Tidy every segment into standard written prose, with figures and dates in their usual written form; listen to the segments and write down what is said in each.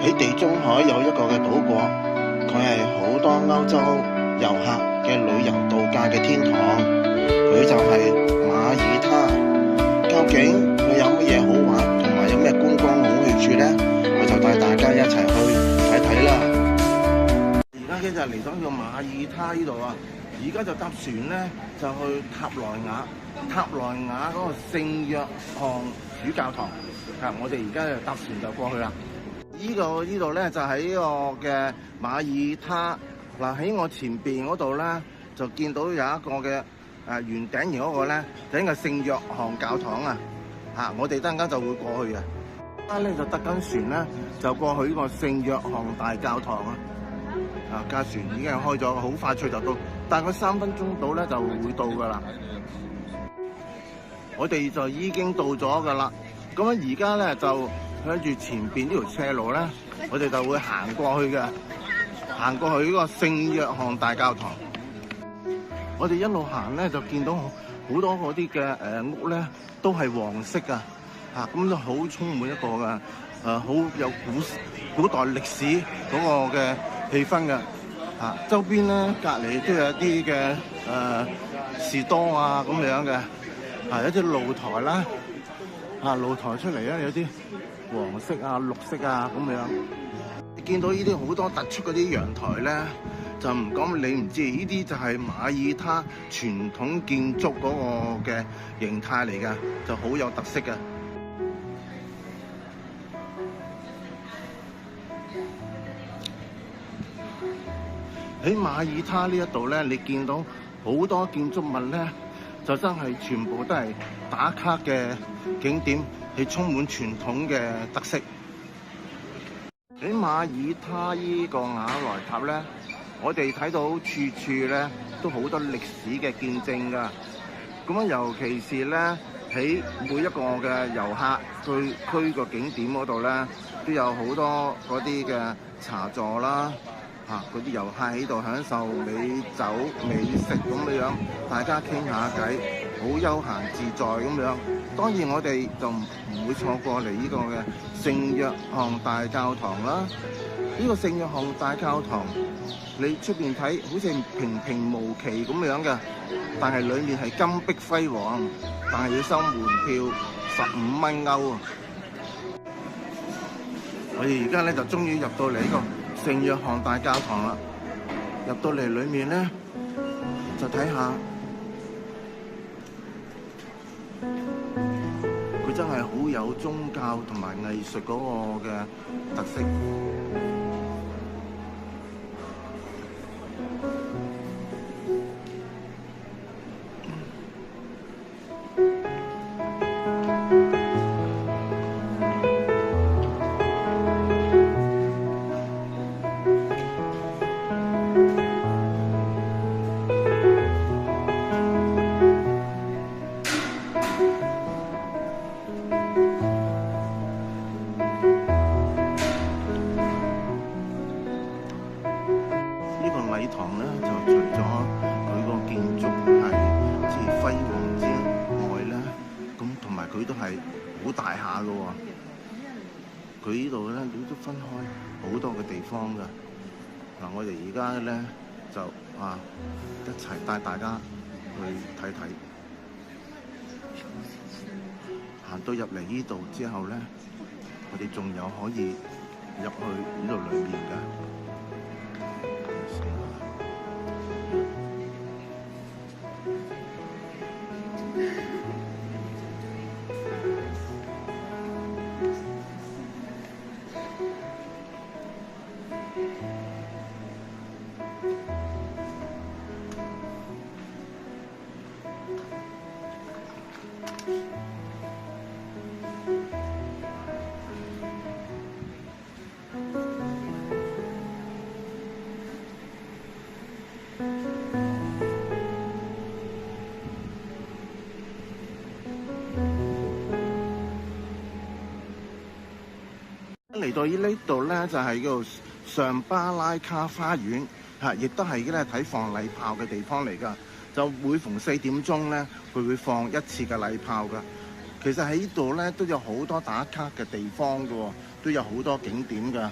喺地中海有一個嘅島國，佢係好多歐洲遊客嘅旅遊度假嘅天堂，佢就係馬耳他。究竟佢有乜嘢好玩，同埋有咩觀光好去處呢？我就帶大家一齊去睇睇啦。而家咧就嚟到呢個馬耳他呢度啊，而家就搭船咧就去塔萊雅。塔萊雅嗰個聖約翰主教堂，我哋而家就搭船就過去啦。呢度咧就喺呢個嘅馬耳他嗱，喺我前邊嗰度咧就見到有一個嘅圓頂形嗰個咧，就係個聖約翰教堂啊！我哋等陣間就會過去嘅。而家咧就搭緊船咧，就過去呢個聖約翰大教堂啊！架船已經係開咗，好快脆就到，大概3分鐘到咧就會到噶啦。我哋就已經到咗噶啦。咁而家咧就向住前邊呢條斜路咧，我哋就會行過去嘅，行過去呢個聖約翰大教堂。我哋一路行咧，就見到好多嗰啲嘅屋咧，都係黃色噶，咁就好充滿一個嘅好有古代歷史嗰個嘅氣氛嘅。周邊咧隔離都有一啲嘅士多啊咁樣嘅，一啲露台啦，露台出嚟咧有啲黃色啊、綠色啊咁樣。你見到呢啲好多突出嗰啲陽台咧，就唔講你唔知，呢啲就係馬耳他傳統建築嗰個嘅形態嚟㗎，就好有特色嘅。喺馬耳他呢一度咧，你見到好多建築物咧，就真係全部都係打卡嘅景點，係充滿傳統嘅特色。喺馬耳他呢個瓦萊塔咧，我哋睇到處處咧都好多歷史嘅見證㗎。咁尤其是咧喺每一個嘅遊客區個景點嗰度咧，都有好多嗰啲嘅茶座啦。嗰啲遊客喺度享受美酒美食咁樣，大家傾下偈，好悠閒自在咁樣。當然我哋就唔會錯過嚟呢個嘅聖約翰大教堂啦。呢個聖約翰大教堂，你出邊睇好似平平無奇咁樣嘅，但係裡面係金碧輝煌，但係要收門票15蚊歐啊！我哋而家咧就終於入到嚟呢個聖約翰大教堂啦，入到嚟裏面咧就睇下，佢真係好有宗教同埋藝術嗰個嘅特色。禮堂咧就除咗佢個建築係即係輝煌之外咧，咁同埋佢都係好大下嘅喎。佢呢度咧都分開好多嘅地方㗎。我哋而家咧就一齊帶大家去睇睇。行到入嚟呢度之後咧，我哋仲有可以入去呢度裏面㗎。嚟到呢度咧，就係叫做上巴拉卡花園，亦都係咧睇放禮炮嘅地方嚟㗎。就每逢4點鐘咧，佢會放一次嘅禮炮㗎。其實喺呢度咧都有好多打卡嘅地方㗎喎，都有好多景點㗎。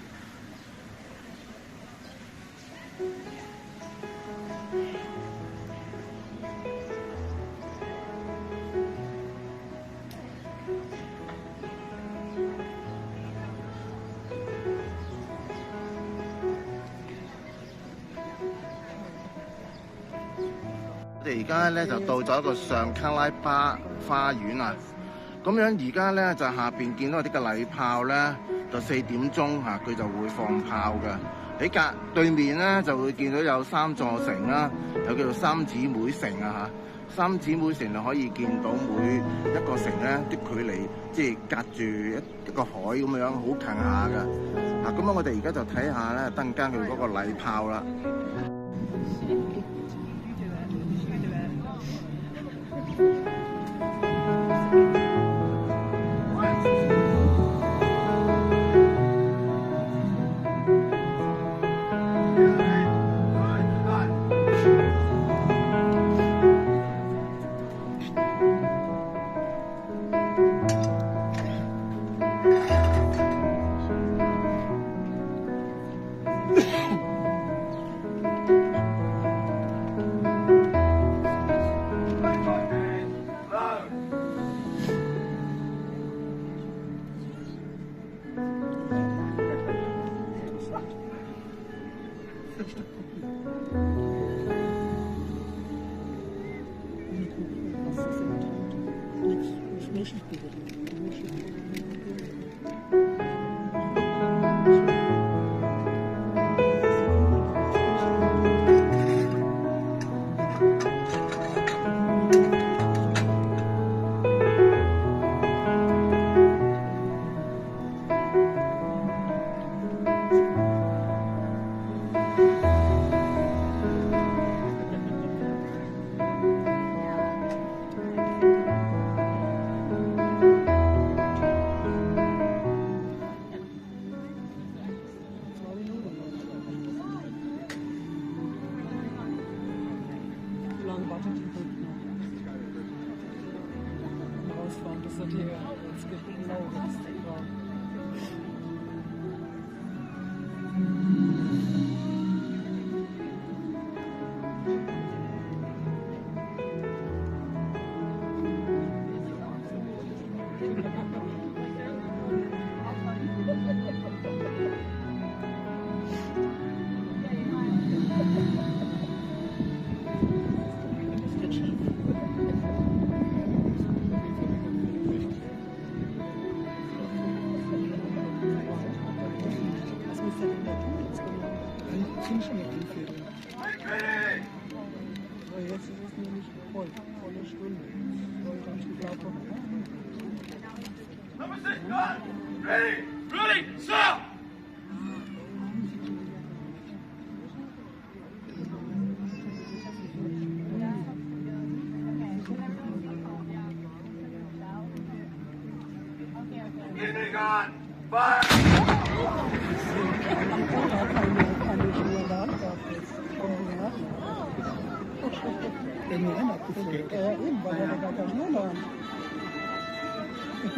哋而家咧就到咗一個上卡拉巴花園啊！咁樣而家咧就下邊見到啲嘅禮炮咧，就4點鐘嚇佢就會放炮嘅。喺隔對面咧就會見到有3座城啦，有叫做三姊妹城啊嚇。三姊妹城就可以見到每一個城咧啲距離，即係隔住一個海咁樣，好近下㗎。嗱，咁啊，我哋而家就睇下咧，等間佢嗰個禮炮啦。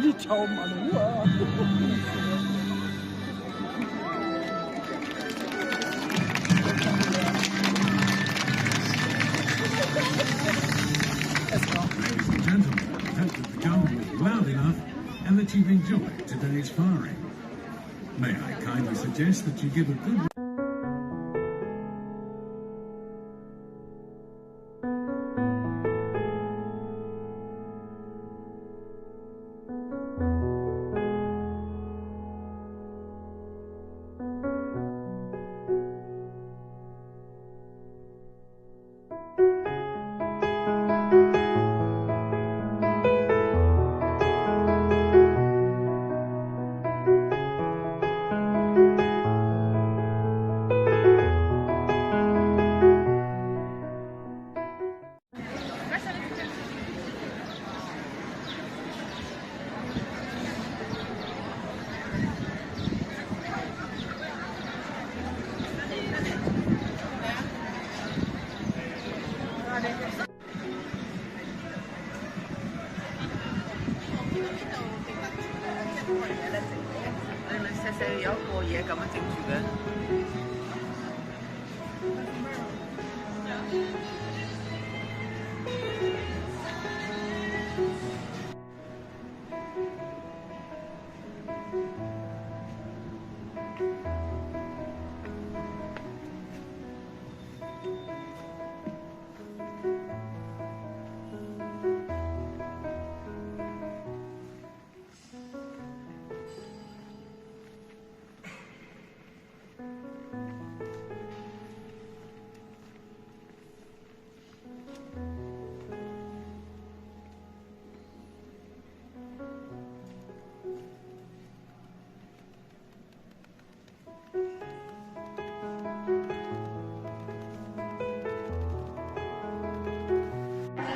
Die Tauben an Ruhe. Ladies and gentlemen, I hope that the gun was loud enough and that you've enjoyed today's firing. May I kindly suggest that you give a good有一個嘢咁樣整住嘅。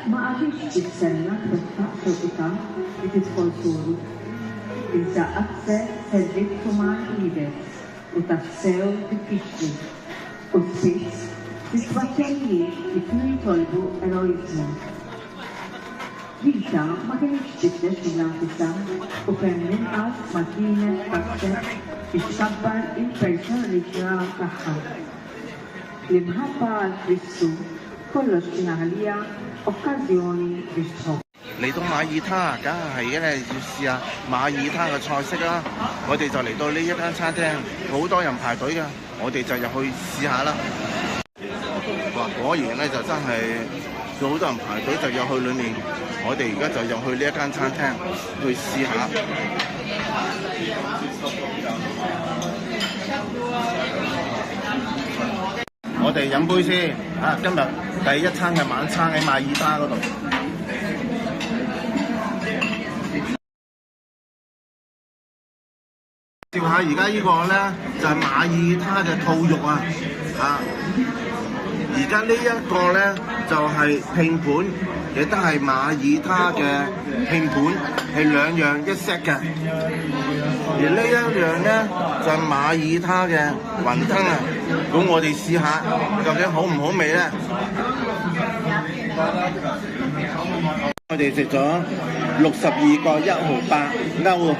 Ma għadix ġibsenna t-tfaq xoqita li tidħol suru. Il-żaqqat se servizzu ma' idet u tassew diffiċli. U spiss titwakkelijiet li kienu jitolbu eroizmu. Rita ma kienx ġibdet mill-anfisa u kemm inqas ma kienet taħseb biex tabbar il-personalità tagħha. Li mħabba għal-Kristu kollox kien għalija okkażjoni biex tħobb. 嚟到馬耳他，梗係咧要試下馬耳他嘅菜式啦。我哋就嚟到呢一間餐廳，好多人排隊㗎，我哋就入去試下啦。哇！果然咧就真係有好多人排隊就入去裏面，我哋而家就入去呢一間餐廳去試下。我哋飲杯先啊！今日第一餐嘅晚餐喺馬耳他嗰度。照下而家呢個咧就係馬耳他嘅兔肉啊！而家呢一個咧就係拼盤，亦都係馬耳他嘅拼盤，係兩樣一 set 嘅。而呢一樣咧就係馬耳他嘅雲吞啊！咁我哋試下究竟好唔好味咧？我哋食咗62個1毫8歐，